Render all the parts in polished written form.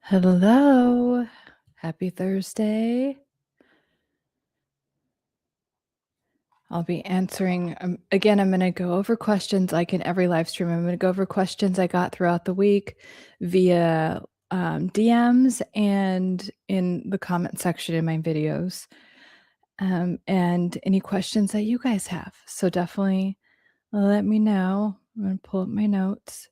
Hello. Happy Thursday. I'll be answering again, I'm going to go over questions like in every live stream. I'm going to go over questions I got throughout the week via DMs and in the comment section in my videos. And any questions that you guys have. So definitely let me know. I'm going to pull up my notes.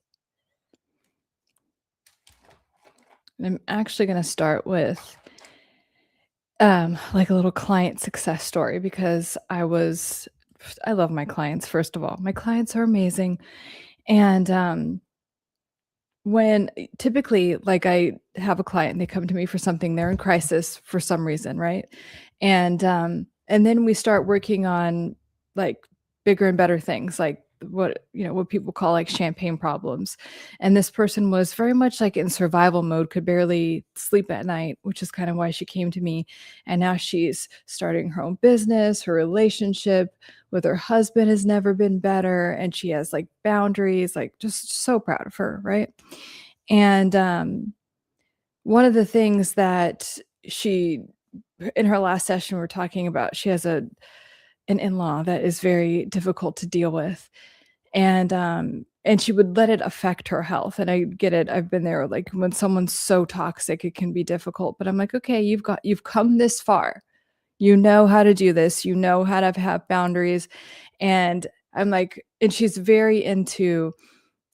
I'm actually going to start with like a little client success story because I love my clients, first of all. My clients are amazing. And when typically, like, I have a client and they come to me for something, they're in crisis for some reason, right? And then we start working on like bigger and better things, like what people call like champagne problems. And this person was very much like in survival mode, could barely sleep at night, which is kind of why she came to me. And now she's starting her own business, her relationship with her husband has never been better, and she has like boundaries, like just so proud of her, right? And one of the things that she in her last session we're talking about, she has an in-law that is very difficult to deal with. And she would let it affect her health, and I get it. I've been there, like, when someone's so toxic, it can be difficult, but I'm like, "Okay, you've come this far. You know how to do this. You know how to have boundaries." And I'm like, and she's very into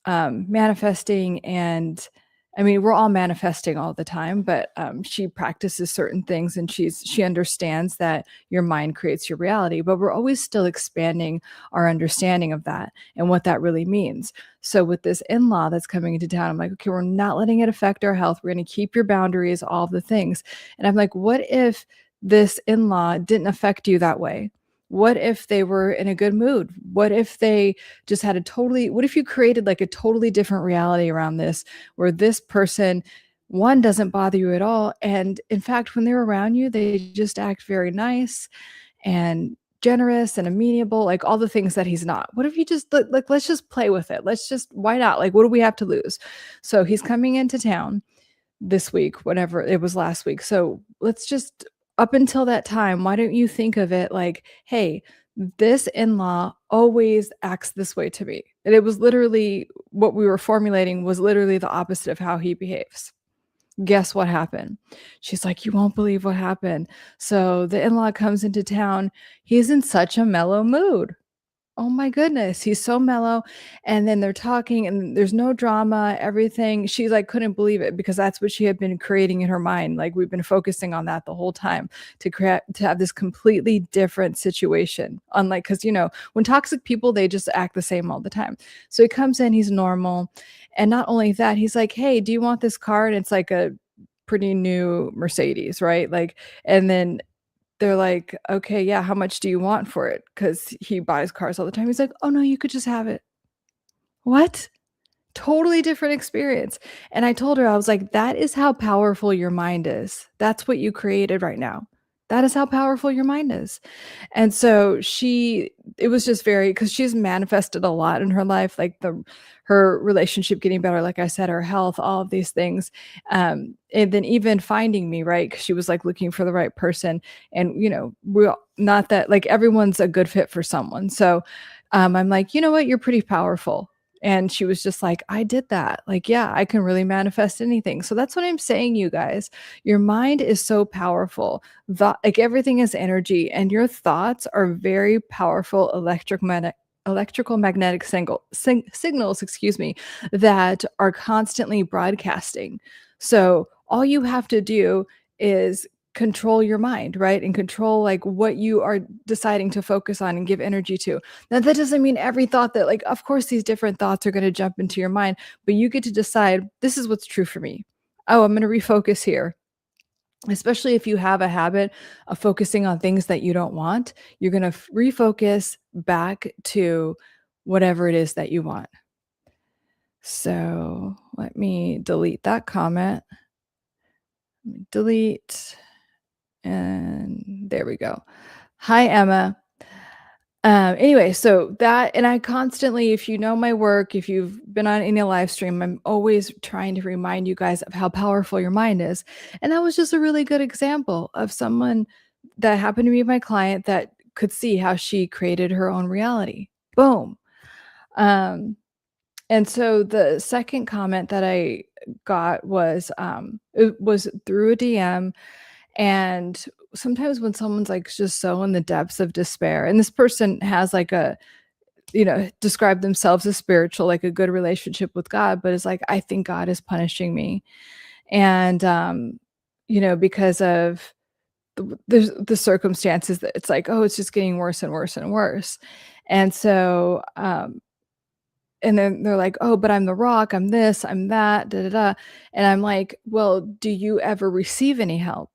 manifesting. And I mean, we're all manifesting all the time, but she practices certain things, and she understands that your mind creates your reality, but we're always still expanding our understanding of that and what that really means. So with this in-law that's coming into town, I'm like, okay, we're not letting it affect our health. We're going to keep your boundaries, all the things. And I'm like, what if this in-law didn't affect you that way? What if they were in a good mood? What if they just had what if you created like a totally different reality around this, where this person, one, doesn't bother you at all, and in fact, when they're around you, they just act very nice and generous and amenable, like all the things that he's not. What if you just like, let's just play with it. Let's just, why not? Like, what do we have to lose? So he's coming into town this week, whatever it was last week. So let's just, up until that time, why don't you think of it like, hey, this in-law always acts this way to me. And it was literally what we were formulating was literally the opposite of how he behaves. Guess what happened? She's like, you won't believe what happened. So the in-law comes into town. He's in such a mellow mood. Oh my goodness, he's so mellow. And then they're talking and there's no drama, everything. She like couldn't believe it because that's what she had been creating in her mind. Like, we've been focusing on that the whole time, to have this completely different situation. Unlike, because when toxic people, they just act the same all the time. So he comes in, he's normal. And not only that, he's like, hey, do you want this car? And it's like a pretty new Mercedes, right? Like, and then they're like, "Okay, yeah, how much do you want for it?" Because he buys cars all the time. He's like, "Oh, no, you could just have it." What? Totally different experience. And I told her, I was like, "That is how powerful your mind is. That's what you created right now. That is how powerful your mind is." And so it was just very, because she's manifested a lot in her life, like her relationship getting better, like I said, her health, all of these things. And then even finding me, right? Because she was like looking for the right person. And, not that like everyone's a good fit for someone. So I'm like, you know what? You're pretty powerful. And she was just like, I did that. Like, yeah, I can really manifest anything. So that's what I'm saying, you guys. Your mind is so powerful. Like, everything is energy, and your thoughts are very powerful electrical magnetic signals, excuse me, that are constantly broadcasting. So all you have to do is control your mind, right? And control like what you are deciding to focus on and give energy to. Now, that doesn't mean every thought that, like, of course, these different thoughts are going to jump into your mind, but you get to decide, this is what's true for me. Oh, I'm going to refocus here. Especially if you have a habit of focusing on things that you don't want, you're going to refocus back to whatever it is that you want. So let me delete that comment. Delete. And there we go. Hi, Emma. Anyway, so that, and I constantly, if you know my work, if you've been on any live stream, I'm always trying to remind you guys of how powerful your mind is. And that was just a really good example of someone that happened to be my client that could see how she created her own reality. Boom. Um, and so the second comment that I got was it was through a DM. And sometimes when someone's like just so in the depths of despair, and this person has like a, describe themselves as spiritual, like a good relationship with God, but it's like, I think God is punishing me. And, because of the circumstances, that it's like, oh, it's just getting worse and worse and worse. And so, and then they're like, oh, but I'm the rock, I'm this, I'm that, da da da. And I'm like, well, do you ever receive any help?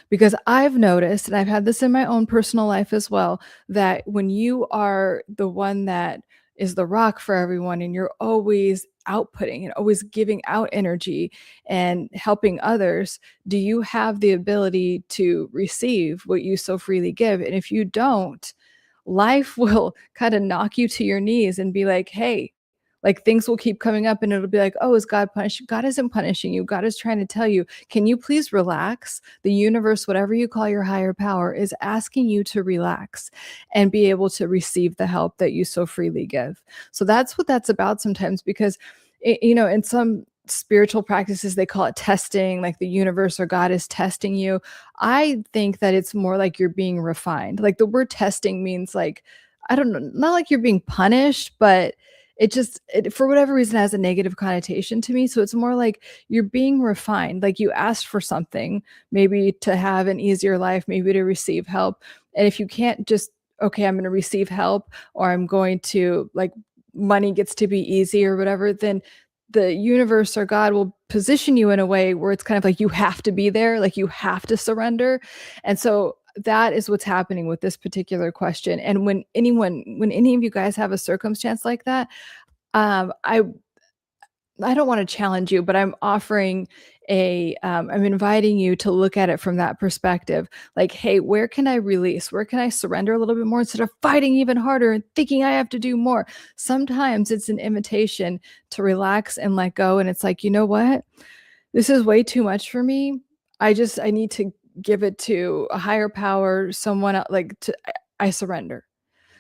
Because I've noticed, and I've had this in my own personal life as well, that when you are the one that is the rock for everyone and you're always outputting and always giving out energy and helping others, do you have the ability to receive what you so freely give? And if you don't, life will kind of knock you to your knees and be like, hey, like things will keep coming up and it'll be like, oh, is God punishing? God isn't punishing you. God is trying to tell you, can you please relax? The universe, whatever you call your higher power, is asking you to relax and be able to receive the help that you so freely give. So that's what that's about sometimes, because, in some spiritual practices, they call it testing, like the universe or God is testing you. I think that it's more like you're being refined. Like the word testing means like, I don't know, not like you're being punished, but for whatever reason has a negative connotation to me. So it's more like you're being refined. Like you asked for something, maybe to have an easier life, maybe to receive help. And if you can't just, okay, I'm going to receive help, or I'm going to like money gets to be easy or whatever, then the universe or God will position you in a way where it's kind of like you have to be there, like you have to surrender. And so that is what's happening with this particular question. And when any of you guys have a circumstance like that, um, I I don't want to challenge you, but I'm offering I'm inviting you to look at it from that perspective. Like, hey, where can I release? Where can I surrender a little bit more instead of fighting even harder and thinking I have to do more? Sometimes it's an invitation to relax and let go. And it's like, you know what? This is way too much for me. I need to give it to a higher power, someone like I surrender.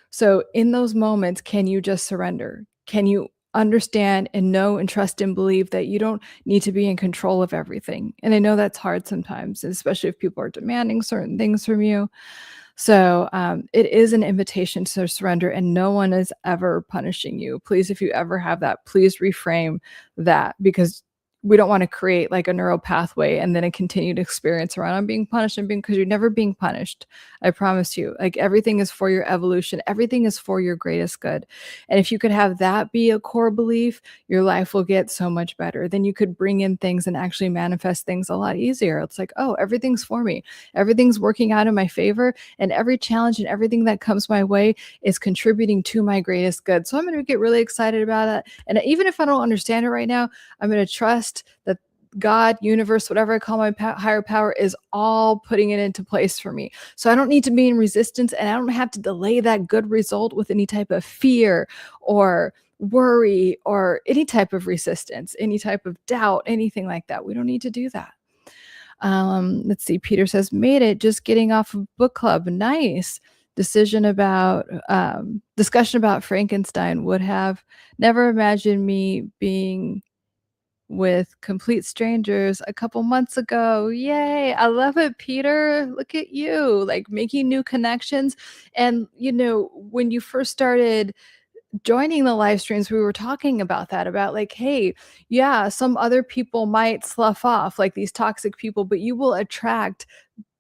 So in those moments, can you just surrender? Can you understand and know and trust and believe that you don't need to be in control of everything? And I know that's hard sometimes, especially if people are demanding certain things from you. So it is an invitation to surrender, and no one is ever punishing you. Please, if you ever have that, please reframe that, because we don't want to create like a neural pathway and then a continued experience around I'm being punished and being, because you're never being punished. I promise you. Like everything is for your evolution. Everything is for your greatest good. And if you could have that be a core belief, your life will get so much better. Then you could bring in things and actually manifest things a lot easier. It's like, oh, everything's for me. Everything's working out in my favor, and every challenge and everything that comes my way is contributing to my greatest good. So I'm going to get really excited about it. And even if I don't understand it right now, I'm going to trust that God, universe, whatever I call my higher power, is all putting it into place for me. So I don't need to be in resistance, and I don't have to delay that good result with any type of fear or worry or any type of resistance, any type of doubt, anything like that. We don't need to do that. Let's see. Peter says, made it, just getting off of book club. Nice. Discussion about Frankenstein. Would have never imagined me being with complete strangers a couple months ago. Yay. I love it, Peter. Look at you, like making new connections. And, when you first started joining the live streams, we were talking about that, about like, hey, yeah, some other people might slough off, like these toxic people, but you will attract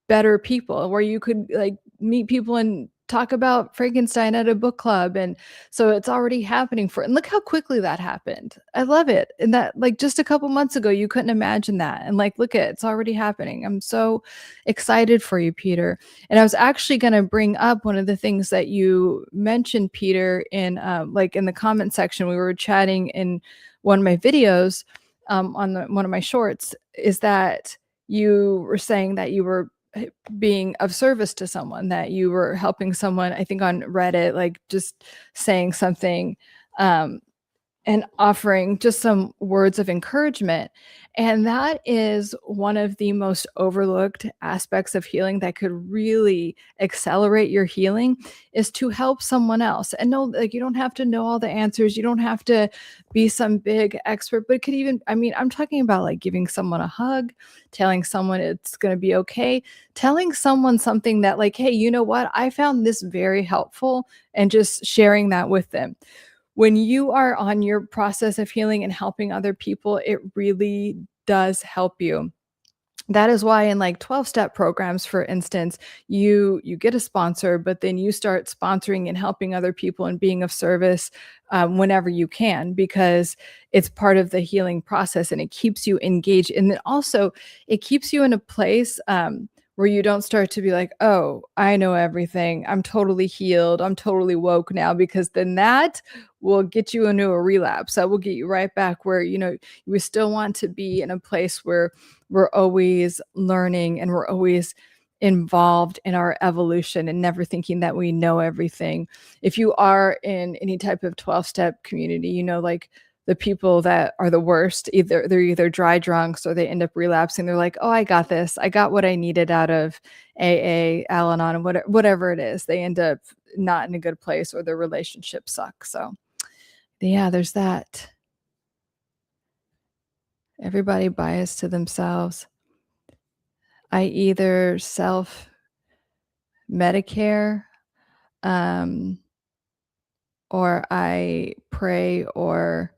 better people, where you could like meet people and talk about Frankenstein at a book club. And so it's already happening and look how quickly that happened. I love it. And that, like, just a couple months ago, you couldn't imagine that. And like, look at, it's already happening. I'm so excited for you, Peter. And I was actually going to bring up one of the things that you mentioned, Peter, in like in the comment section. We were chatting in one of my videos, one of my shorts, is that you were saying that you were being of service to someone, that you were helping someone, I think on Reddit, like just saying something, um, and offering just some words of encouragement. And that is one of the most overlooked aspects of healing that could really accelerate your healing, is to help someone else. And no, like you don't have to know all the answers. You don't have to be some big expert, but it could even, I mean, I'm talking about like giving someone a hug, telling someone it's going to be okay, telling someone something that like, hey, you know what? I found this very helpful, and just sharing that with them. When you are on your process of healing and helping other people, it really does help you. That is why in like 12-step programs, for instance, you get a sponsor, but then you start sponsoring and helping other people and being of service, whenever you can, because it's part of the healing process and it keeps you engaged. And then also it keeps you in a place, where you don't start to be like, oh, I know everything. I'm totally healed. I'm totally woke now, because then that will get you into a relapse. That will get you right back where, we still want to be in a place where we're always learning and we're always involved in our evolution and never thinking that we know everything. If you are in any type of 12-step community, like the people that are the worst, they're either dry drunks or they end up relapsing. They're like, oh, I got this. I got what I needed out of AA, Al-Anon, and whatever it is. They end up not in a good place, or their relationships suck. So yeah, there's that. Everybody biased to themselves. I either self Medicare, um, or I pray, or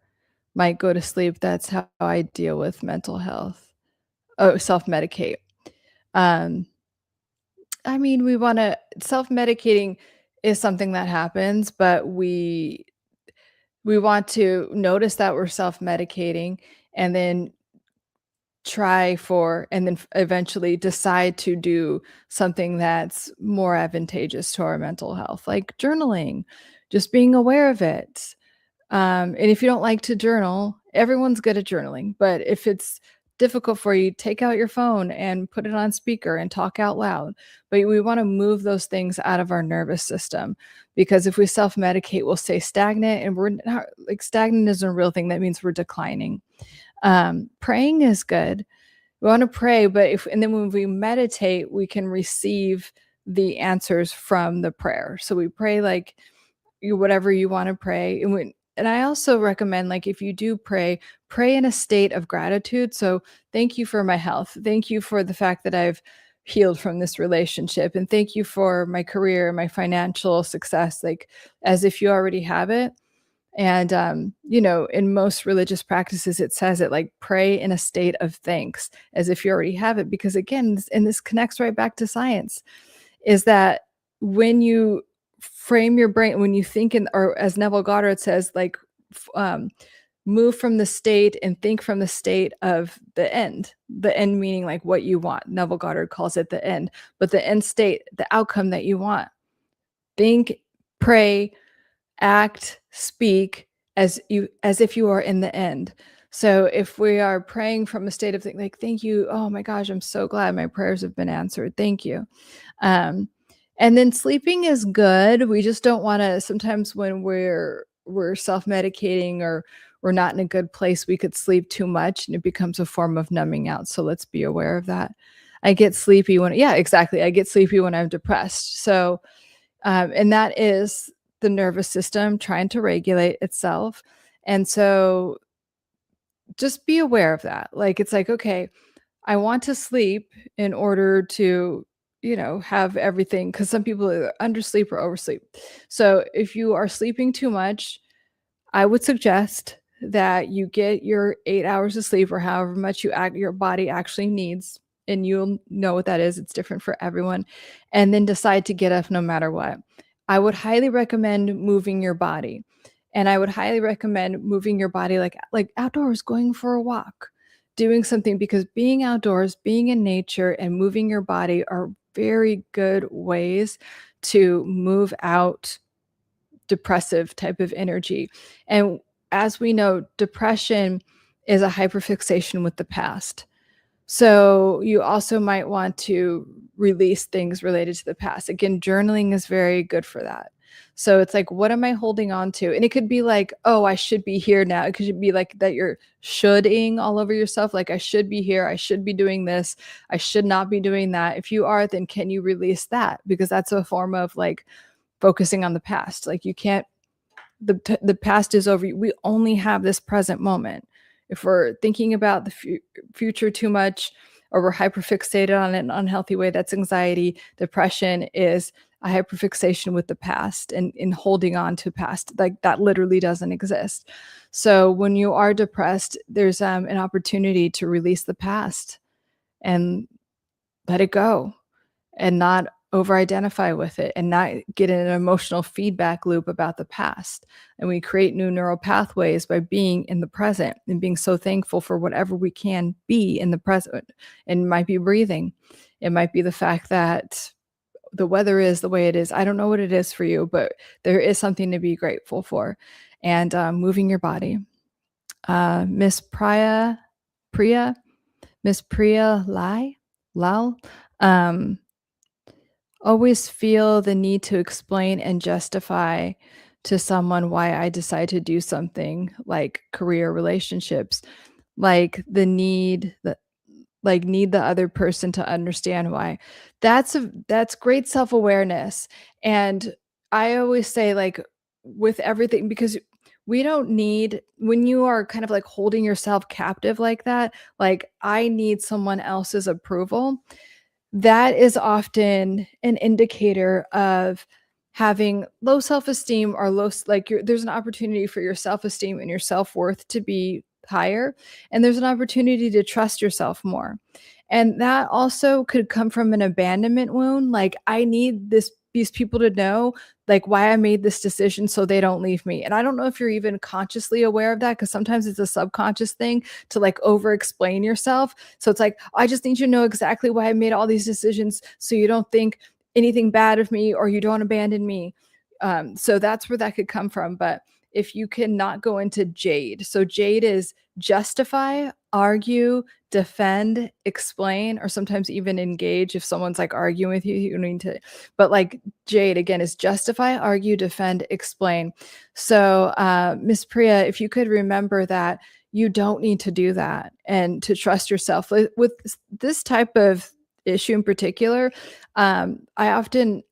might go to sleep. That's how I deal with mental health. Oh, self medicate. Um, I mean, we want to self medicating is something that happens, but we want to notice that we're self medicating, and then eventually decide to do something that's more advantageous to our mental health, like journaling, just being aware of it. And if you don't like to journal, everyone's good at journaling, but if it's difficult for you, take out your phone and put it on speaker and talk out loud. But we want to move those things out of our nervous system, because if we self medicate, we'll stay stagnant, and we're not, like, stagnant isn't a real thing. That means we're declining. Praying is good. We want to pray, but and then when we meditate, we can receive the answers from the prayer. So we pray like whatever you want to pray. And I also recommend, like, if you do pray, pray in a state of gratitude. So thank you for my health. Thank you for the fact that I've healed from this relationship. And thank you for my career, my financial success, like as if you already have it. And, in most religious practices, it says it like pray in a state of thanks, as if you already have it. Because again, and this connects right back to science, is that when you frame your brain, when you think or as Neville Goddard says, like, move from the state and think from the state of the end meaning like what you want. Neville Goddard calls it the end, but the end state, the outcome that you want. Think, pray, act, speak as if you are in the end. So if we are praying from a state of like, thank you, oh my gosh, I'm so glad my prayers have been answered, thank you. And then sleeping is good. We just don't want to, sometimes when we're self-medicating or we're not in a good place, we could sleep too much and it becomes a form of numbing out. So let's be aware of that. I get sleepy yeah, exactly. I get sleepy when I'm depressed. So, and that is the nervous system trying to regulate itself. And so just be aware of that. Like, it's like, okay, I want to sleep in order to, have everything, because some people are undersleep or oversleep. So if you are sleeping too much, I would suggest that you get your 8 hours of sleep, or however much your body actually needs. And you'll know what that is. It's different for everyone. And then decide to get up no matter what. I would highly recommend moving your body. And I would highly recommend moving your body like outdoors, going for a walk, doing something, because being outdoors, being in nature, and moving your body are very good ways to move out depressive type of energy. And as we know, depression is a hyperfixation with the past. So you also might want to release things related to the past. Again, journaling is very good for that. So it's like, what am I holding on to? And it could be like, oh, I should be here now. It could be like that you're shoulding all over yourself. Like, I should be here. I should be doing this. I should not be doing that. If you are, then can you release that? Because that's a form of like focusing on the past. Like, you can't, the past is over. We only have this present moment. If we're thinking about the future too much, or we're hyperfixated on an unhealthy way, that's anxiety. Depression is a hyperfixation with the past and in holding on to past. Like, that literally doesn't exist. So when you are depressed, there's an opportunity to release the past and let it go, and not over identify with it, and not get in an emotional feedback loop about the past. And we create new neural pathways by being in the present and being so thankful for whatever we can be in the present. And it might be breathing. It might be the fact that the weather is the way it is. I don't know what it is for you, but there is something to be grateful for. And moving your body. Miss Priya, Miss Priya Lal, um, always feel the need to explain and justify to someone why I decide to do something like career, relationships, like the need that, like, need the other person to understand why. That's great self-awareness. And I always say, like, with everything, because we don't need, when you are kind of like holding yourself captive like that, like, I need someone else's approval, that is often an indicator of having low self-esteem, or like, there's an opportunity for your self-esteem and your self-worth to be higher, and there's an opportunity to trust yourself more. And that also could come from an abandonment wound. Like, I need these people to know, like, why I made this decision so they don't leave me. And I don't know if you're even consciously aware of that, because sometimes it's a subconscious thing to like over explain yourself. So it's like, I just need you to know exactly why I made all these decisions so you don't think anything bad of me, or you don't abandon me. So that's where that could come from. But if you cannot go into jade, so jade is justify, argue, defend, explain, or sometimes even engage. If someone's like arguing with you, you need to, but like jade again is justify, argue, defend, explain. So Miss Priya, if you could remember that you don't need to do that, and to trust yourself with this type of issue in particular. I often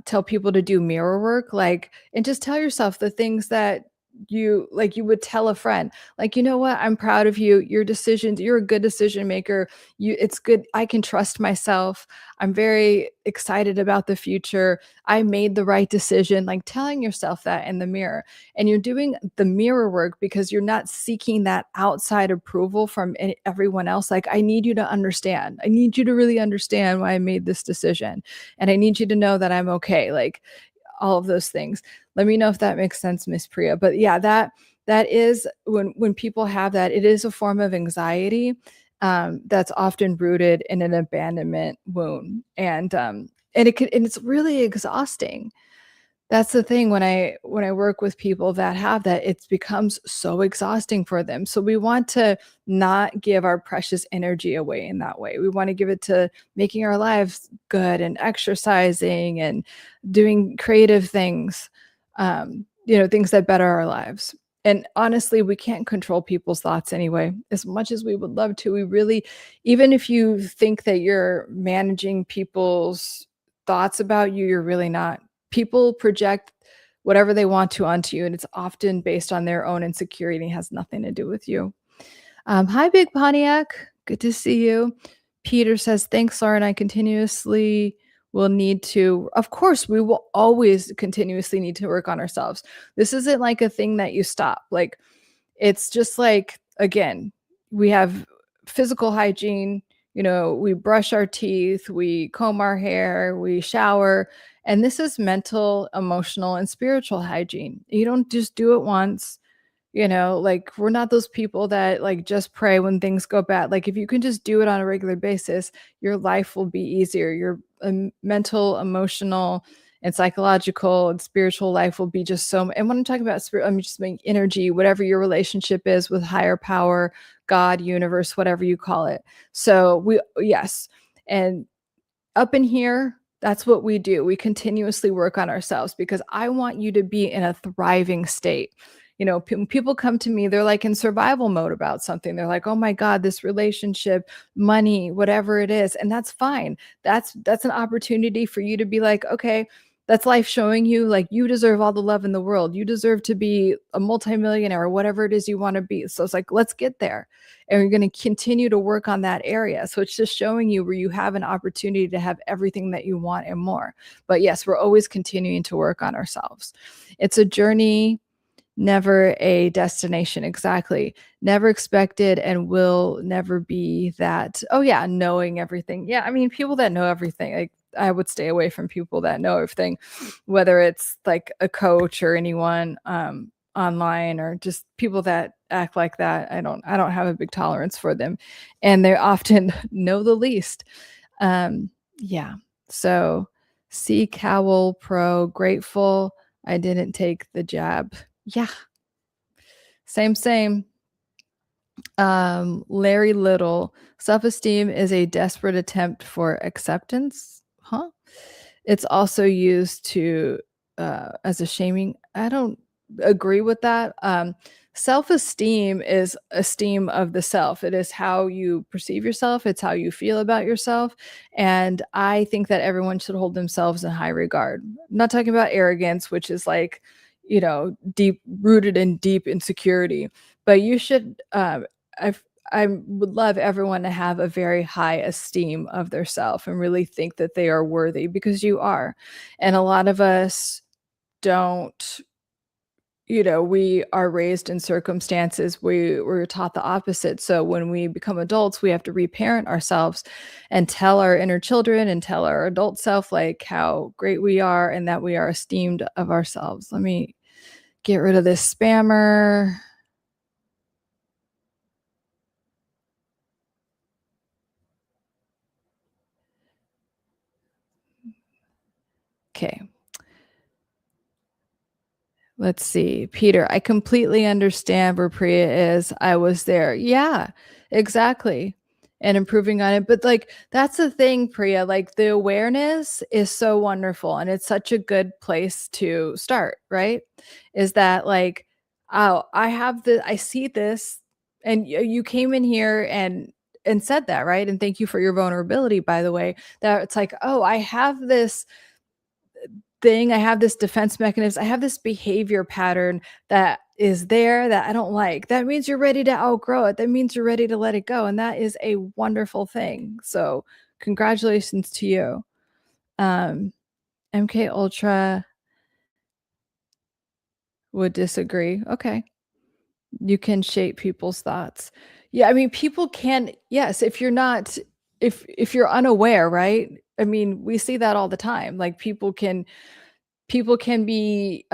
tell people to do mirror work, like, and just tell yourself the things that you like, you would tell a friend, like, you know what, I'm proud of you, your decisions, you're a good decision maker, it's good, I can trust myself, I'm very excited about the future, I made the right decision, like telling yourself that in the mirror. And you're doing the mirror work because you're not seeking that outside approval from everyone else. Like, I need you to understand, I need you to really understand why I made this decision, and I need you to know that I'm okay, like all of those things. Let me know if that makes sense, Miss Priya. But yeah, that is, when people have that, it is a form of anxiety that's often rooted in an abandonment wound, and it's really exhausting. That's the thing, when I work with people that have that, it becomes so exhausting for them. So we want to not give our precious energy away in that way. We want to give it to making our lives good and exercising and doing creative things, things that better our lives. And honestly, we can't control people's thoughts anyway, as much as we would love to. We really, even if you think that you're managing people's thoughts about you, you're really not. People project whatever they want to onto you, and it's often based on their own insecurity and has nothing to do with you. Hi, Big Pontiac. Good to see you. Peter says, thanks, Lauren. I continuously will need to, of course, we will always continuously need to work on ourselves. This isn't like a thing that you stop. Like, it's just like, again, we have physical hygiene, we brush our teeth, we comb our hair, we shower. And this is mental, emotional, and spiritual hygiene. You don't just do it once. Like, we're not those people that like just pray when things go bad. Like, if you can just do it on a regular basis, your life will be easier. Your mental, emotional, and psychological and spiritual life will be just so. And when I'm talking about spirit, I'm just mean energy, whatever your relationship is with higher power, God, universe, whatever you call it. So yes. And up in here, that's what we do. We continuously work on ourselves because I want you to be in a thriving state. People come to me, they're like in survival mode about something. They're like, oh my God, this relationship, money, whatever it is. And that's fine. That's an opportunity for you to be like, okay, that's life showing you like you deserve all the love in the world. You deserve to be a multimillionaire or whatever it is you want to be. So it's like, let's get there. And we're going to continue to work on that area. So it's just showing you where you have an opportunity to have everything that you want and more. But yes, we're always continuing to work on ourselves. It's a journey, never a destination. Exactly. Never expected and will never be that, oh yeah, knowing everything. Yeah, I mean, people that know everything, like I would stay away from people that know everything, whether it's like a coach or anyone online or just people that act like that. I don't have a big tolerance for them, and they often know the least. Yeah. So C Cowell Pro, grateful I didn't take the jab. Yeah. Same. Larry Little, self-esteem is a desperate attempt for acceptance. Huh? It's also used to as a shaming. I don't agree with that. Self-esteem is esteem of the self. It is how you perceive yourself. It's how you feel about yourself. And I think that everyone should hold themselves in high regard. I'm not talking about arrogance, which is like, deep rooted in deep insecurity, but you should, I would love everyone to have a very high esteem of their self and really think that they are worthy because you are. And a lot of us don't, we are raised in circumstances we're taught the opposite. So when we become adults, we have to reparent ourselves and tell our inner children and tell our adult self like how great we are and that we are esteemed of ourselves. Let me get rid of this spammer. Okay. Let's see. Peter, I completely understand where Priya is. I was there. Yeah, exactly. And improving on it. But like, that's the thing, Priya. Like, the awareness is so wonderful. And it's such a good place to start, right? Is that like, oh, I see this. And you came in here and said that, right? And thank you for your vulnerability, by the way. That it's like, oh, I have this thing, I have this defense mechanism, I have this behavior pattern that is there that I don't like. That means you're ready to outgrow it. That means you're ready to let it go. And that is a wonderful thing. So congratulations to you. MK Ultra would disagree. Okay. You can shape people's thoughts. Yeah, I mean, people can, yes, if you're not, if you're unaware, right? I mean, we see that all the time. Like people can be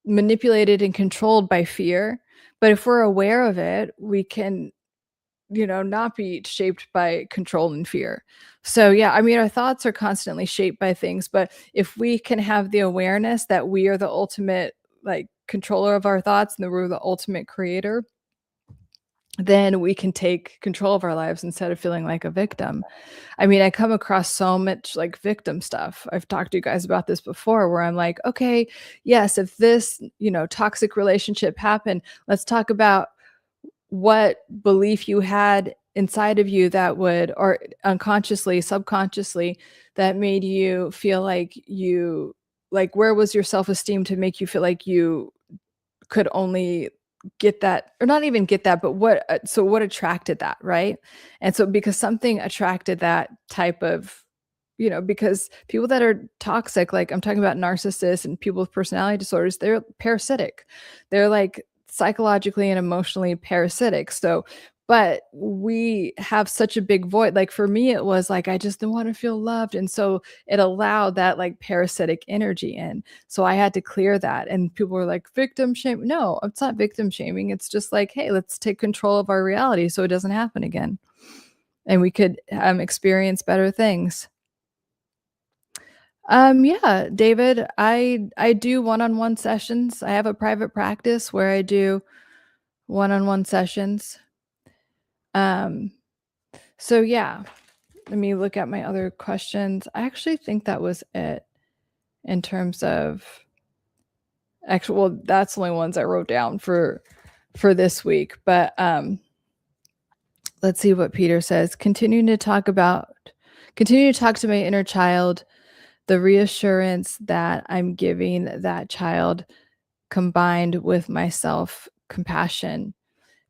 manipulated and controlled by fear, but if we're aware of it, we can, not be shaped by control and fear. So yeah, I mean, our thoughts are constantly shaped by things, but if we can have the awareness that we are the ultimate like controller of our thoughts and that we're the ultimate creator, then we can take control of our lives instead of feeling like a victim. I mean, I come across so much like victim stuff. I've talked to you guys about this before where I'm like, okay, yes, if this, toxic relationship happened, let's talk about what belief you had inside of you that would, or unconsciously, subconsciously, that made you feel like where was your self-esteem to make you feel like you could only get that, or not even get that, but what attracted that, right? And so because something attracted that type of, because people that are toxic, like I'm talking about narcissists and people with personality disorders, they're parasitic. They're like psychologically and emotionally parasitic. So but we have such a big void. Like for me, it was like I just didn't want to feel loved. And so it allowed that like parasitic energy in. So I had to clear that. And people were like, victim shame. No, it's not victim shaming. It's just like, hey, let's take control of our reality so it doesn't happen again. And we could experience better things. Yeah, David, I do one-on-one sessions. I have a private practice where I do one-on-one sessions. Um, so yeah, let me look at my other questions. I actually think that was it in terms of actually, well, that's the only ones I wrote down for this week. But let's see what Peter says. Continue to talk to my inner child, the reassurance that I'm giving that child combined with my self compassion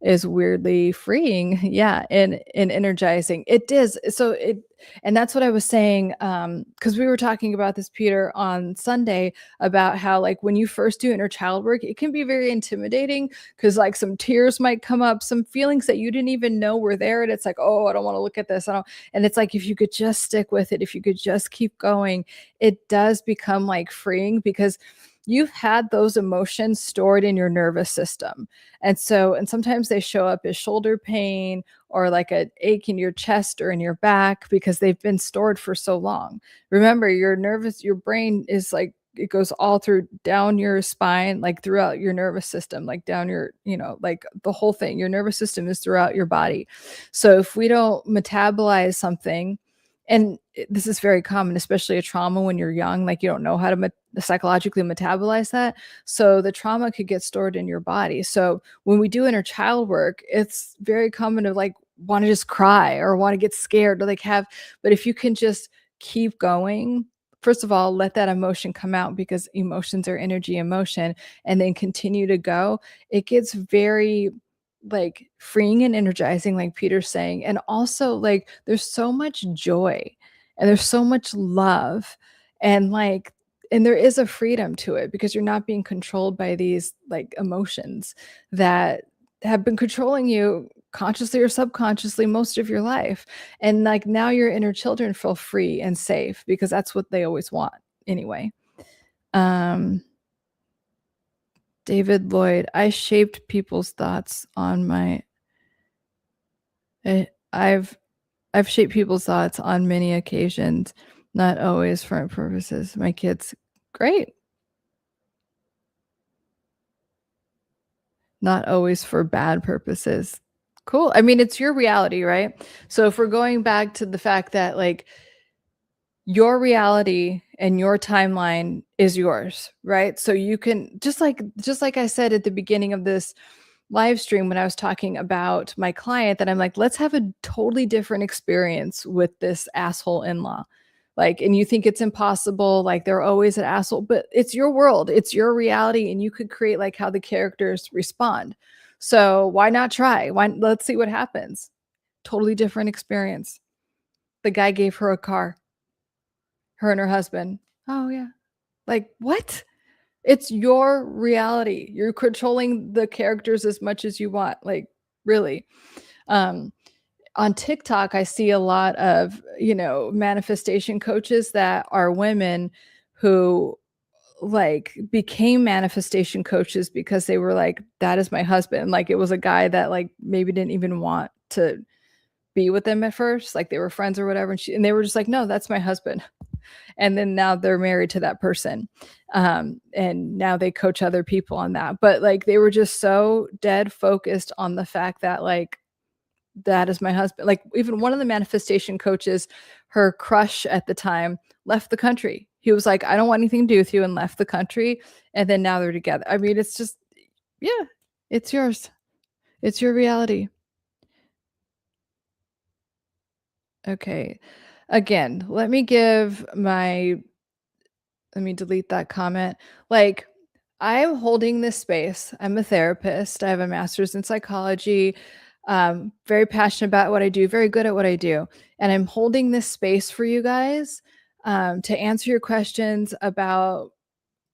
is weirdly freeing. Yeah, and energizing. It is. So it and that's what I was saying, because we were talking about this, Peter, on Sunday about how, like, when you first do inner child work, it can be very intimidating because, like, some tears might come up, some feelings that you didn't even know were there, and it's like, oh, I don't want to look at this. I don't. And it's like if you could just stick with it, if you could just keep going, it does become like freeing because you've had those emotions stored in your nervous system. And sometimes they show up as shoulder pain or like an ache in your chest or in your back because they've been stored for so long. Remember, your brain is like, it goes all through down your spine, like throughout your nervous system, like down your, like the whole thing. Your nervous system is throughout your body. So if we don't metabolize something, and this is very common, especially a trauma when you're young, like you don't know how to psychologically metabolize that. So the trauma could get stored in your body. So when we do inner child work, it's very common to like want to just cry or want to get scared or like but if you can just keep going, first of all, let that emotion come out because emotions are energy emotion, and then continue to go. It gets very like freeing and energizing, like Peter's saying. And also, like, there's so much joy and there's so much love, and like, and there is a freedom to it because you're not being controlled by these like emotions that have been controlling you consciously or subconsciously most of your life. And like now your inner children feel free and safe because that's what they always want anyway. um David Lloyd, I shaped people's thoughts on my I've shaped people's thoughts on many occasions, not always for purposes. My kids, great. Not always for bad purposes. Cool. I mean, it's your reality, right? So if we're going back to the fact that like your reality and your timeline is yours, right? So you can just like I said at the beginning of this live stream when I was talking about my client, that I'm like, let's have a totally different experience with this asshole in-law. Like, and you think it's impossible, like they're always an asshole, but it's your world, it's your reality, and you could create like how the characters respond. So why not try? Let's see what happens. Totally different experience. The guy gave her a car, her and her husband. Oh yeah. Like, what? It's your reality. You're controlling the characters as much as you want. Like, really. Um, on TikTok, I see a lot of, manifestation coaches that are women who like became manifestation coaches because they were like, that is my husband. Like, it was a guy that like maybe didn't even want to be with them at first. Like, they were friends or whatever. And they were just like, no, that's my husband. And then now they're married to that person, and now they coach other people on that. But like, they were just so dead focused on the fact that like, that is my husband. Like, even one of the manifestation coaches, her crush at the time left the country. He was like, I don't want anything to do with you, and left the country. And then now they're together. I mean, it's just, yeah, it's yours. It's your reality. Okay. Again, let me delete that comment. Like, I'm holding this space. I'm a therapist. I have a master's in psychology. Very passionate about what I do, very good at what I do. And I'm holding this space for you guys, to answer your questions about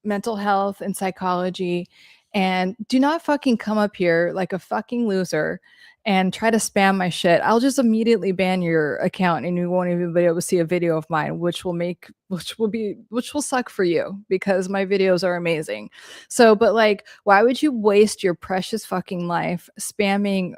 mental health and psychology. And do not fucking come up here like a fucking loser and try to spam my shit. I'll just immediately ban your account and you won't even be able to see a video of mine, which will suck for you because my videos are amazing. So, but like, why would you waste your precious fucking life spamming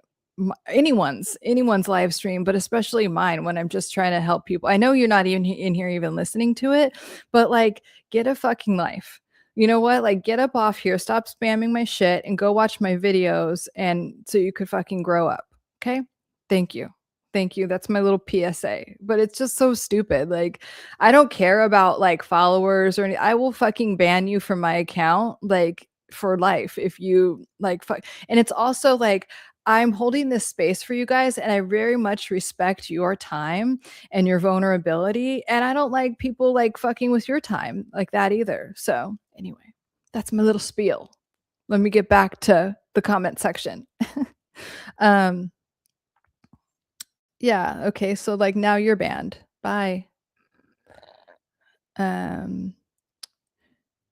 anyone's live stream, but especially mine when I'm just trying to help people. I know you're not even in here even listening to it, but like get a fucking life. You know what? Like get up off here, stop spamming my shit and go watch my videos and so you could fucking grow up. Okay? Thank you. Thank you. That's my little PSA. But it's just so stupid. Like I don't care about like followers or any I will fucking ban you from my account like for life if you like fuck. And it's also like I'm holding this space for you guys and I very much respect your time and your vulnerability and I don't like people like fucking with your time like that either. So, anyway, that's my little spiel. Let me get back to the comment section. um yeah, okay. So like now you're banned. Bye. Um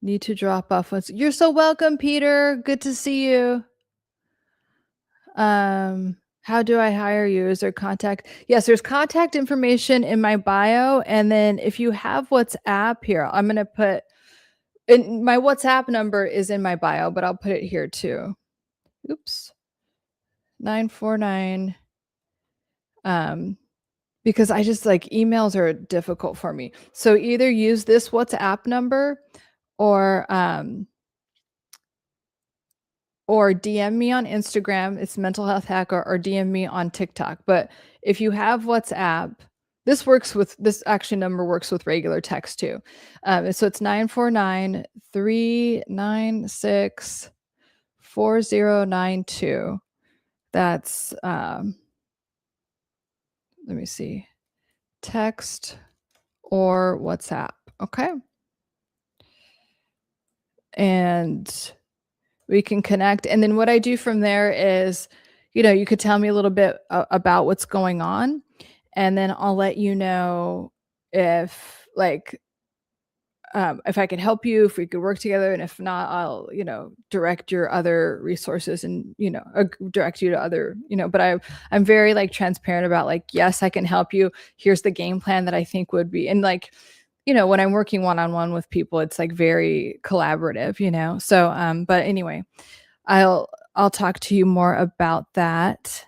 need to drop off once. You're so welcome, Peter. Good to see you. How do I hire you? Is there contact? Yes, there's contact information in my bio. And then if you have WhatsApp here, I'm going to put in my WhatsApp number is in my bio, but I'll put it here too. Oops. 949. Because I just like emails are difficult for me. So either use this WhatsApp number or DM me on Instagram. It's Mental Health Hacker or DM me on TikTok. But if you have WhatsApp, this actually number works with regular text too. So it's 949-396-4092. That's, let me see, text or WhatsApp. Okay. And we can connect. And then what I do from there is, you could tell me a little bit about what's going on. And then I'll let you know if if I can help you, if we could work together. And if not, I'll, direct your other resources and, direct you to other, but I'm very like transparent about like, yes, I can help you. Here's the game plan that I think would be. And like, when I'm working one-on-one with people, it's like very collaborative, so, but anyway, I'll talk to you more about that,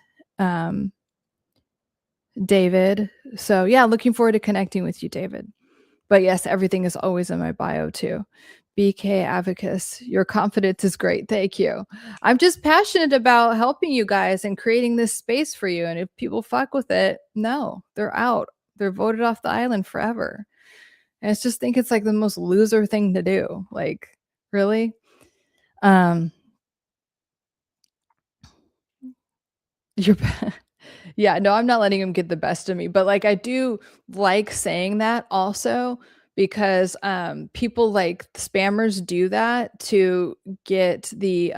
David. So yeah, looking forward to connecting with you, David. But yes, everything is always in my bio too. BK Avicus, your confidence is great. Thank you. I'm just passionate about helping you guys and creating this space for you. And if people fuck with it, no, they're out. They're voted off the island forever. And I just think it's like the most loser thing to do. Like, really? You're yeah, no, I'm not letting him get the best of me, but like I do like saying that also because people like spammers do that to get the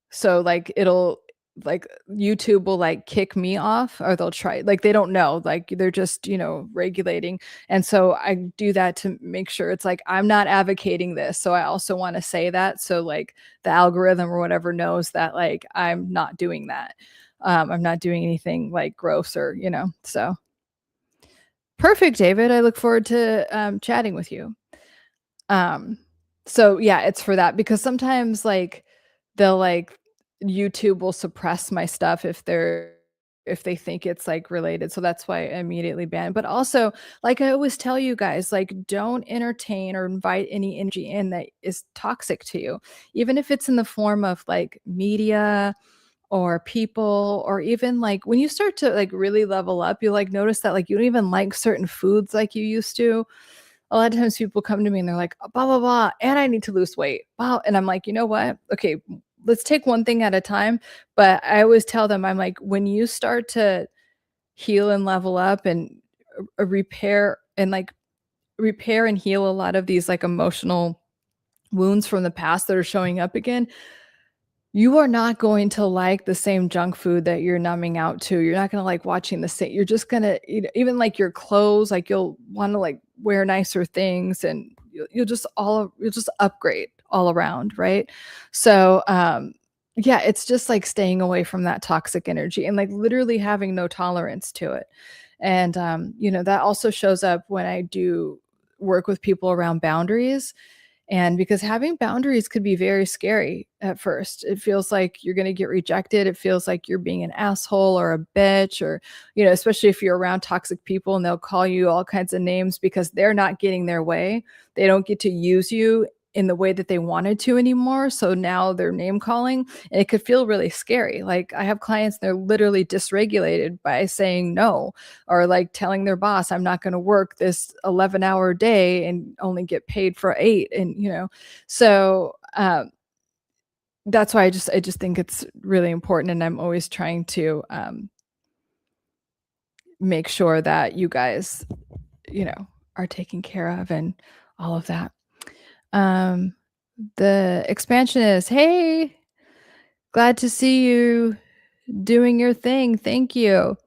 so like it'll like YouTube will like kick me off or they'll try like they don't know like they're just regulating and so I do that to make sure it's like I'm not advocating this so I also want to say that so like the algorithm or whatever knows that like I'm not doing that. I'm not doing anything like gross or so perfect, David. I look forward to chatting with you. So yeah, it's for that because sometimes like they'll like YouTube will suppress my stuff if they think it's like related. So that's why I immediately ban. But also, like I always tell you guys, like don't entertain or invite any energy in that is toxic to you, even if it's in the form of like media or people or even like when you start to like really level up, you like notice that like you don't even like certain foods like you used to. A lot of times people come to me and they're like, blah, blah, blah, and I need to lose weight. Wow. And I'm like, you know what? Okay, let's take one thing at a time. But I always tell them, I'm like, when you start to heal and level up and repair and heal a lot of these like emotional wounds from the past that are showing up again, you are not going to like the same junk food that you're numbing out to. You're not going to like watching the same. You're just going to, even like your clothes, like you'll want to like wear nicer things and you'll just upgrade all around. Right. So, yeah, it's just like staying away from that toxic energy and like literally having no tolerance to it. And, that also shows up when I do work with people around boundaries And because having boundaries could be very scary at first. It feels like you're going to get rejected. It feels like you're being an asshole or a bitch, or, especially if you're around toxic people and they'll call you all kinds of names because they're not getting their way. They don't get to use you in the way that they wanted to anymore. So now they're name calling, and it could feel really scary. Like I have clients, they're literally dysregulated by saying no, or like telling their boss, I'm not going to work this 11-hour day and only get paid for 8. And, so that's why I just think it's really important. And I'm always trying to make sure that you guys, are taken care of and all of that. Um, the expansion is, hey, glad to see you doing your thing. Thank you.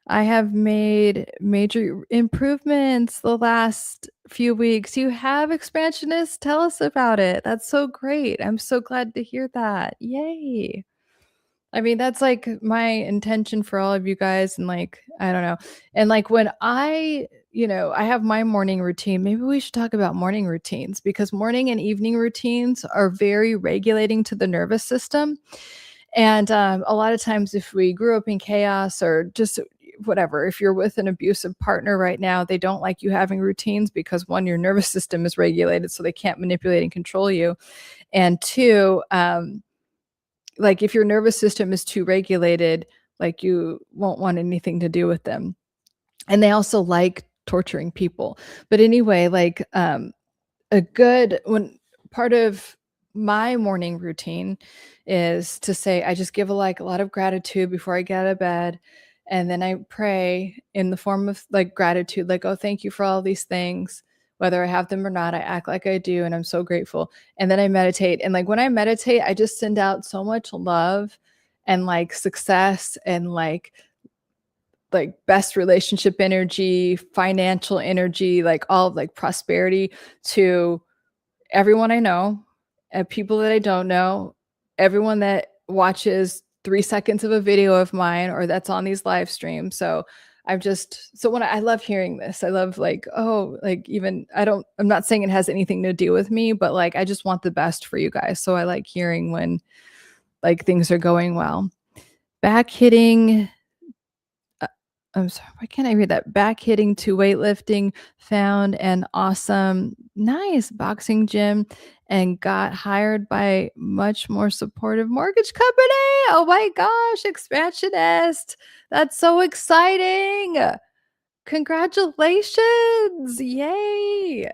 I have made major improvements the last few weeks. You have, expansionists? Tell us about it. That's so great. I'm so glad to hear that. Yay. I mean, that's like my intention for all of you guys. And like, I don't know. And like when I have my morning routine, maybe we should talk about morning routines, because morning and evening routines are very regulating to the nervous system. And a lot of times, if we grew up in chaos or just whatever, if you're with an abusive partner right now, they don't like you having routines because one, your nervous system is regulated, so they can't manipulate and control you. And two, like if your nervous system is too regulated, like you won't want anything to do with them. And they also like torturing people. But anyway, like a good when part of my morning routine is to say I just give a lot of gratitude before I get out of bed, and then I pray in the form of like gratitude, like, oh, thank you for all these things, whether I have them or not. I act like I do, and I'm so grateful. And then I meditate, and like when I meditate, I just send out so much love and like success and like best relationship energy, financial energy, like all of like prosperity to everyone I know, people that I don't know, everyone that watches 3 seconds of a video of mine or that's on these live streams. So when I love hearing this. I love like, oh, like even I'm not saying it has anything to do with me, but like I just want the best for you guys. So I like hearing when like things are going well. Back hitting I'm sorry, why can't I read that? Back hitting to weightlifting, found an awesome, nice boxing gym, and got hired by much more supportive mortgage company. Oh my gosh, expansionist. That's so exciting. Congratulations. Yay.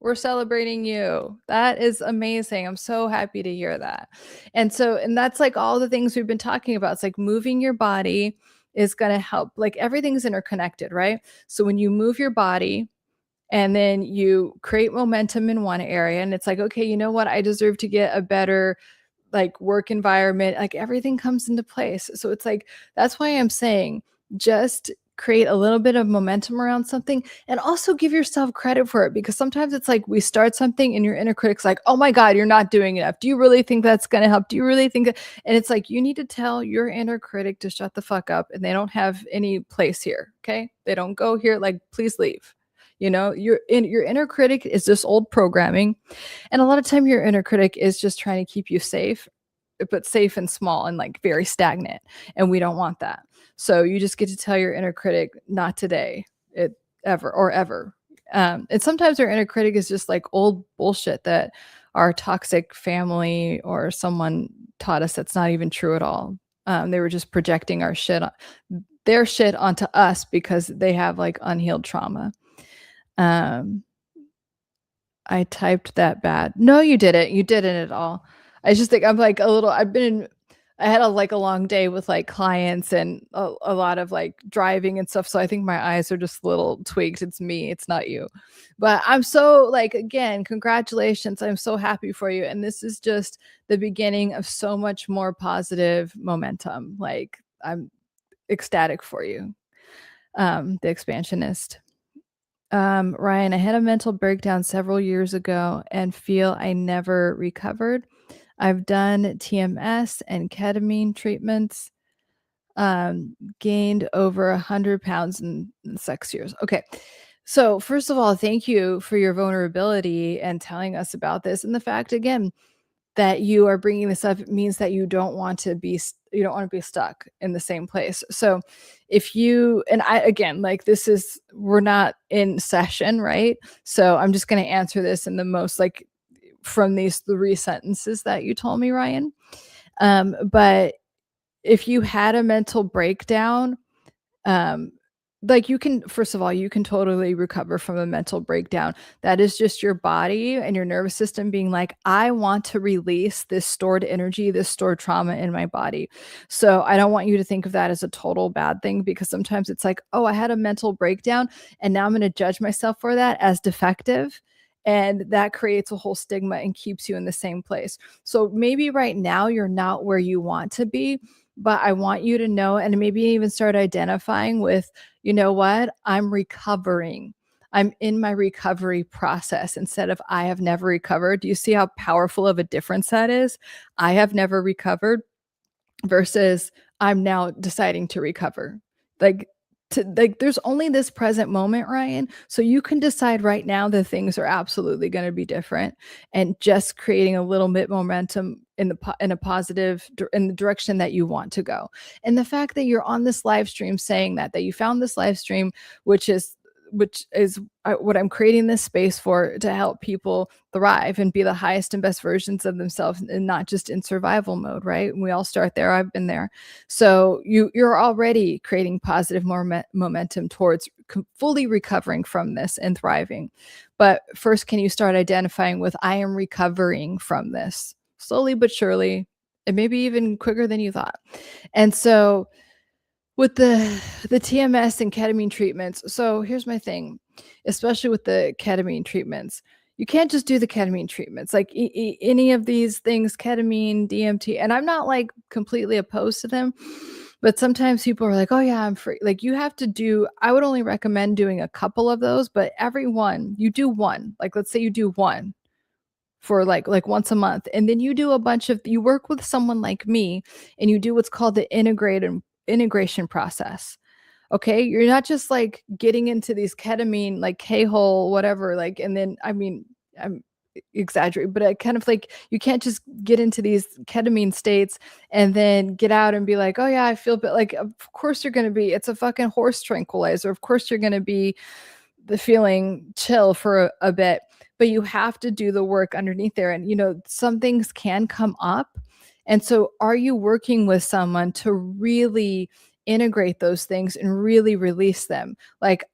We're celebrating you. That is amazing. I'm so happy to hear that. And that's like all the things we've been talking about. It's like moving your body is going to help. Like everything's interconnected, right? So when you move your body and then you create momentum in one area, and it's like, okay, you know what? I deserve to get a better like work environment, like everything comes into place. So it's like, that's why I'm saying just create a little bit of momentum around something, and also give yourself credit for it, because sometimes it's like we start something and your inner critic's like, oh my God, you're not doing enough. Do you really think that's going to help? Do you really think that? And it's like, you need to tell your inner critic to shut the fuck up, and they don't have any place here. Okay. They don't go here. Like, please leave. Your inner critic is just old programming. And a lot of time your inner critic is just trying to keep you safe, but safe and small and like very stagnant. And we don't want that. So you just get to tell your inner critic, not today, it ever or ever. And sometimes our inner critic is just like old bullshit that our toxic family or someone taught us that's not even true at all. They were just projecting their shit onto us because they have like unhealed trauma. I typed that bad. No, you didn't. You didn't at all. I just think I'm like I had a long day with like clients and a lot of like driving and stuff. So I think my eyes are just a little tweaked. It's me. It's not you. But I'm so like, again, congratulations. I'm so happy for you. And this is just the beginning of so much more positive momentum. Like I'm ecstatic for you. The expansionist. Ryan, I had a mental breakdown several years ago and feel I never recovered. I've done TMS and ketamine treatments, gained over 100 pounds in 6 years. Okay. So, first of all, thank you for your vulnerability and telling us about this. And the fact, again, that you are bringing this up means that you don't want to be you don't want to be stuck in the same place. So, if you and I again, like this is we're not in session, right? So, I'm just going to answer this in the most like from these 3 sentences that you told me, Ryan. But if you had a mental breakdown, um, like you can first of all, you can totally recover from a mental breakdown. That is just your body and your nervous system being like, "I want to release this stored energy, this stored trauma in my body." So, I don't want you to think of that as a total bad thing because sometimes it's like, "Oh, I had a mental breakdown and now I'm gonna judge myself for that as defective." And that creates a whole stigma and keeps you in the same place. So, maybe right now you're not where you want to be, but I want you to know and maybe even start identifying with, you know what? I'm recovering. I'm in my recovery process instead of I have never recovered. Do you see how powerful of a difference that is? I have never recovered versus I'm now deciding to recover. Like there's only this present moment, Ryan. So you can decide right now that things are absolutely going to be different and just creating a little bit momentum in in a positive in the direction that you want to go. And the fact that you're on this live stream saying that you found this live stream which is what I'm creating this space for to help people thrive and be the highest and best versions of themselves and not just in survival mode, right? And we all start there. I've been there. So you're already creating positive momentum towards fully recovering from this and thriving. But first, can you start identifying with I am recovering from this slowly but surely, and maybe even quicker than you thought. And so with the TMS and ketamine treatments, so here's my thing, especially with the ketamine treatments, you can't just do the ketamine treatments, like, any of these things, ketamine, DMT, and I'm not, like, completely opposed to them, but sometimes people are like, "Oh, yeah, I'm free." Like, you have to do I would only recommend doing a couple of those, but every one you do 1, like, let's say you do 1 for, like, once a month, and then you do a bunch of you work with someone like me, and you do what's called the integration process. Okay? You're not just, like, getting into these ketamine, like, K-hole, whatever, like, and then I mean, I'm exaggerating, but I kind of like you can't just get into these ketamine states and then get out and be like, "Oh, yeah, I feel bit," like, of course you're gonna be it's a fucking horse tranquilizer, of course you're gonna be the feeling chill for a bit, but you have to do the work underneath there, and, some things can come up, and so are you working with someone to really integrate those things and really release them? Like,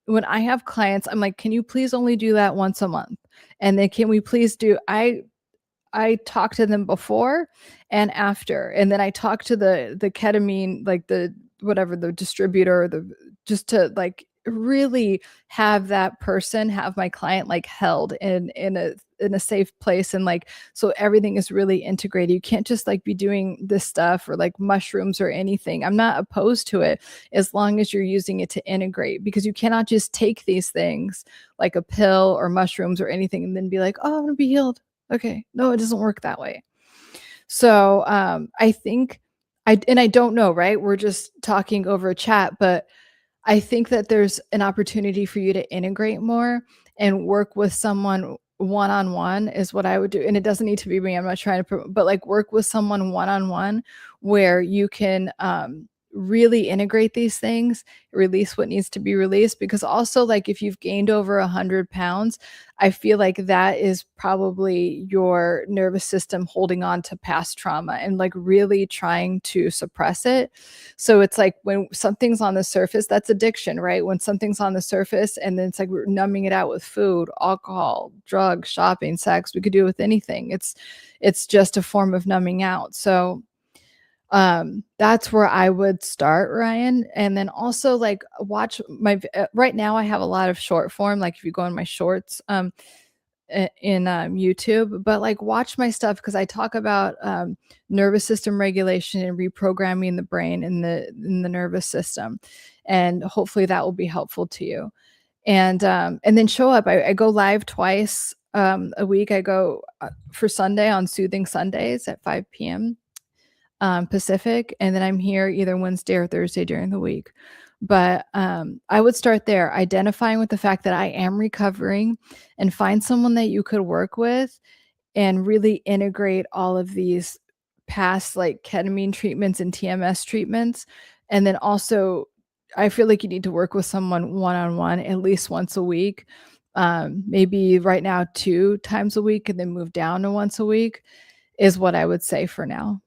when I have clients, I'm like, "Can you please only do that once a month?" And then, "Can we please do" I talk to them before and after, and then I talk to the ketamine, like, the whatever, the distributor, the just to, like, really have that person, have my client, like, held in a safe place and, like, so everything is really integrated. You can't just, like, be doing this stuff or, like, mushrooms or anything. I'm not opposed to it as long as you're using it to integrate because you cannot just take these things like a pill or mushrooms or anything and then be like, "Oh, I'm gonna be healed." Okay. No, it doesn't work that way. So, I think I don't know, right? We're just talking over a chat, but I think that there's an opportunity for you to integrate more and work with someone one-on-one is what I would do. And it doesn't need to be me. I'm not trying to, but like work with someone one-on-one where you can really integrate these things, release what needs to be released. Because also, like, if you've gained over 100 pounds, I feel like that is probably your nervous system holding on to past trauma and like really trying to suppress it. So it's like when something's on the surface, that's addiction, right? When something's on the surface and then it's like we're numbing it out with food, alcohol, drugs, shopping, sex, we could do it with anything. It's just a form of numbing out. So that's where I would start, Ryan. And then also like watch right now I have a lot of short form, like if you go in my shorts, in YouTube, but like watch my stuff because I talk about nervous system regulation and reprogramming the brain in the nervous system, and hopefully that will be helpful to you. And then show up. I go live twice a week. I go for Sunday on Soothing Sundays at 5 p.m. Pacific, and then I'm here either Wednesday or Thursday during the week. But I would start there, identifying with the fact that I am recovering, and find someone that you could work with and really integrate all of these past like ketamine treatments and TMS treatments. And then also, I feel like you need to work with someone one on one at least once a week. Maybe right now 2 times a week, and then move down to once a week is what I would say for now.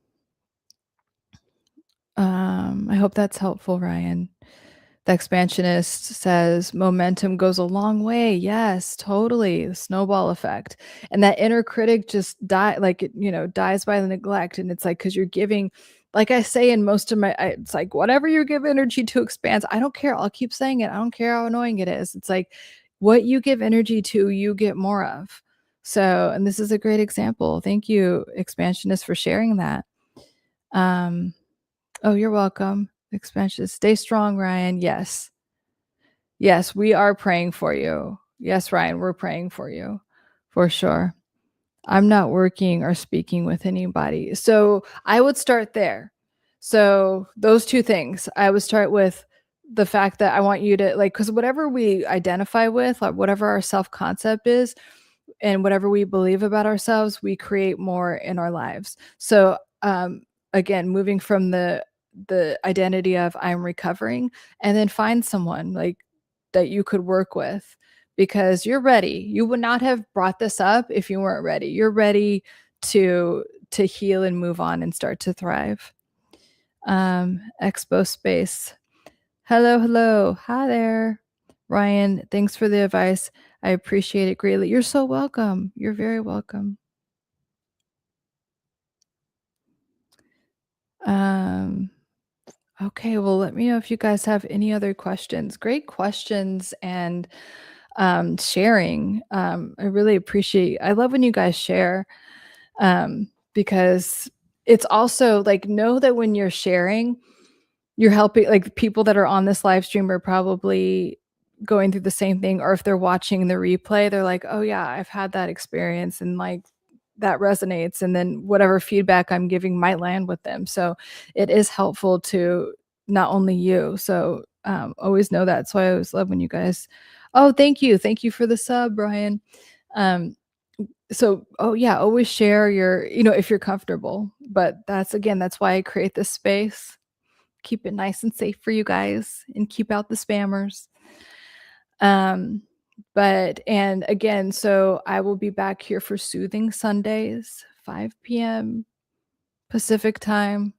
I hope that's helpful, Ryan. The expansionist says momentum goes a long way. Yes, totally. The snowball effect. And that inner critic just dies by the neglect. And it's like, because you're giving, like I say in most of it's like, whatever you give energy to expands. I don't care. I'll keep saying it. I don't care how annoying it is. It's like, what you give energy to, you get more of. So, and this is a great example. Thank you, expansionist, for sharing that. Um, oh, you're welcome. Expansionist. Stay strong, Ryan. Yes. Yes, we are praying for you. Yes, Ryan, we're praying for you for sure. I'm not working or speaking with anybody. So I would start there. So those two things, I would start with the fact that I want you to like, because whatever we identify with, like whatever our self concept is, and whatever we believe about ourselves, we create more in our lives. So again, moving from the identity of I'm recovering, and then find someone like that you could work with, because you're ready. You would not have brought this up if you weren't ready. You're ready to heal and move on and start to thrive. Expo space. Hello, hello. Hi there. Ryan, thanks for the advice. I appreciate it greatly. You're so welcome. You're very welcome. Um, okay, well, let me know if you guys have any other questions. Great questions and sharing. I really appreciate I love when you guys share, because it's also like, know that when you're sharing, you're helping like people that are on this live stream are probably going through the same thing, or if they're watching the replay, they're like, "Oh yeah, I've had that experience," and like that resonates, and then whatever feedback I'm giving might land with them. So it is helpful to not only you. So always know that. So I always love when you guys. Oh, thank you. Thank you for the sub, Brian. Um so oh yeah, always share your, if you're comfortable. But that's why I create this space, keep it nice and safe for you guys, and keep out the spammers. Um, but and again, so I will be back here for Soothing Sundays, 5 p.m. Pacific time,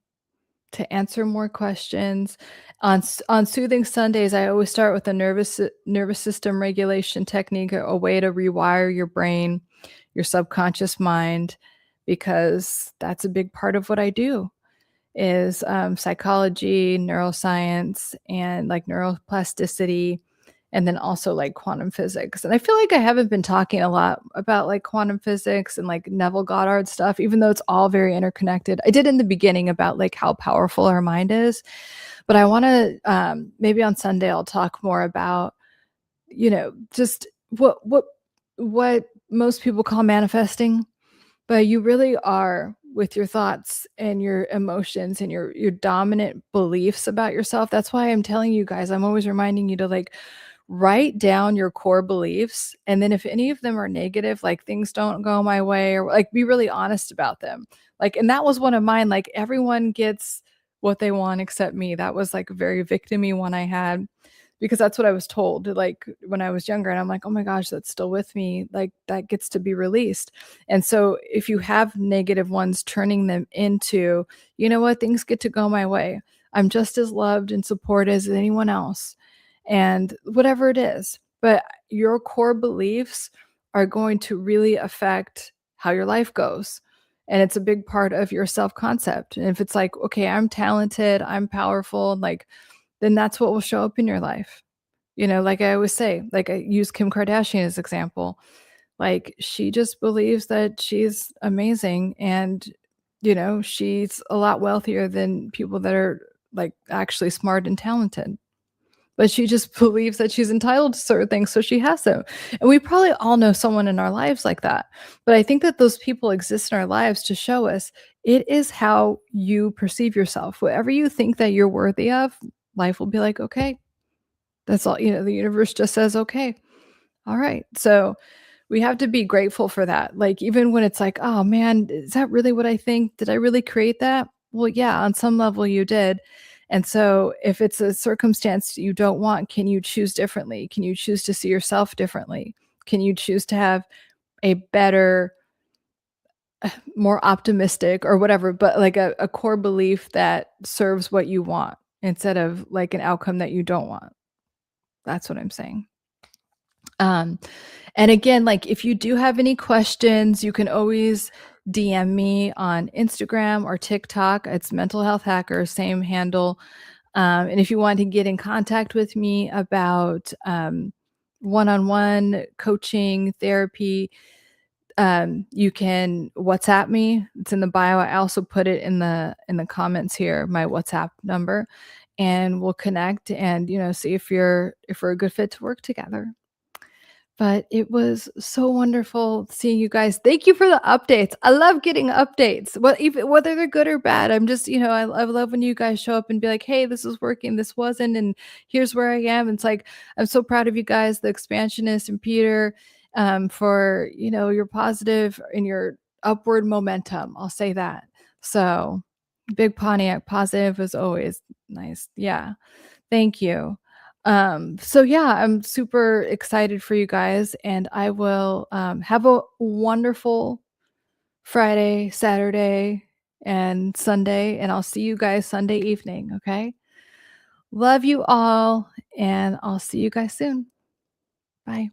to answer more questions. On Soothing Sundays, I always start with a nervous system regulation technique, a way to rewire your brain, your subconscious mind, because that's a big part of what I do is psychology, neuroscience, and like neuroplasticity, and then also like quantum physics. And I feel like I haven't been talking a lot about like quantum physics and like Neville Goddard stuff, even though it's all very interconnected. I did in the beginning about like how powerful our mind is, but I want to maybe on Sunday I'll talk more about, just what most people call manifesting, but you really are with your thoughts and your emotions and your dominant beliefs about yourself. That's why I'm telling you guys, I'm always reminding you to like write down your core beliefs. And then if any of them are negative, like things don't go my way, or like be really honest about them. Like, and that was one of mine. Like everyone gets what they want except me. That was like a very victimy one I had, because that's what I was told like when I was younger. And I'm like, oh my gosh, that's still with me. Like that gets to be released. And so if you have negative ones, turning them into, you know what, things get to go my way. I'm just as loved and supported as anyone else. And whatever it is, but your core beliefs are going to really affect how your life goes. And it's a big part of your self concept. And if it's like, okay, I'm talented, I'm powerful, like, then that's what will show up in your life. Like I always say, like I use Kim Kardashian as example. Like she just believes that she's amazing, and she's a lot wealthier than people that are like actually smart and talented. But she just believes that she's entitled to certain things, so she has them. And we probably all know someone in our lives like that. But I think that those people exist in our lives to show us it is how you perceive yourself. Whatever you think that you're worthy of, life will be like, okay, That's all, the universe just says, "Okay, all right." So, we have to be grateful for that. Like, even when it's like, "Oh, man, is that really what I think? Did I really create that?" Well, yeah, on some level you did. And so, if it's a circumstance you don't want, can you choose differently? Can you choose to see yourself differently? Can you choose to have a better, more optimistic or whatever, but like a core belief that serves what you want instead of like an outcome that you don't want? That's what I'm saying. Um, and again, like if you do have any questions, you can always DM me on Instagram or TikTok. It's Mental Health Hacker, same handle. And if you want to get in contact with me about one-on-one coaching, therapy, you can WhatsApp me. It's in the bio. I also put it in the comments here, my WhatsApp number, and we'll connect and see if we're a good fit to work together. But it was so wonderful seeing you guys. Thank you for the updates. I love getting updates. Even whether they're good or bad. I'm just, I love when you guys show up and be like, "Hey, this is working, this wasn't, and here's where I am." It's like I'm so proud of you guys, the expansionist and Peter, for your positive and your upward momentum. I'll say that. So big Pontiac positive as always. Nice. Yeah. Thank you. So yeah, I'm super excited for you guys, and I will have a wonderful Friday, Saturday, and Sunday, and I'll see you guys Sunday evening. Okay. Love you all, and I'll see you guys soon. Bye.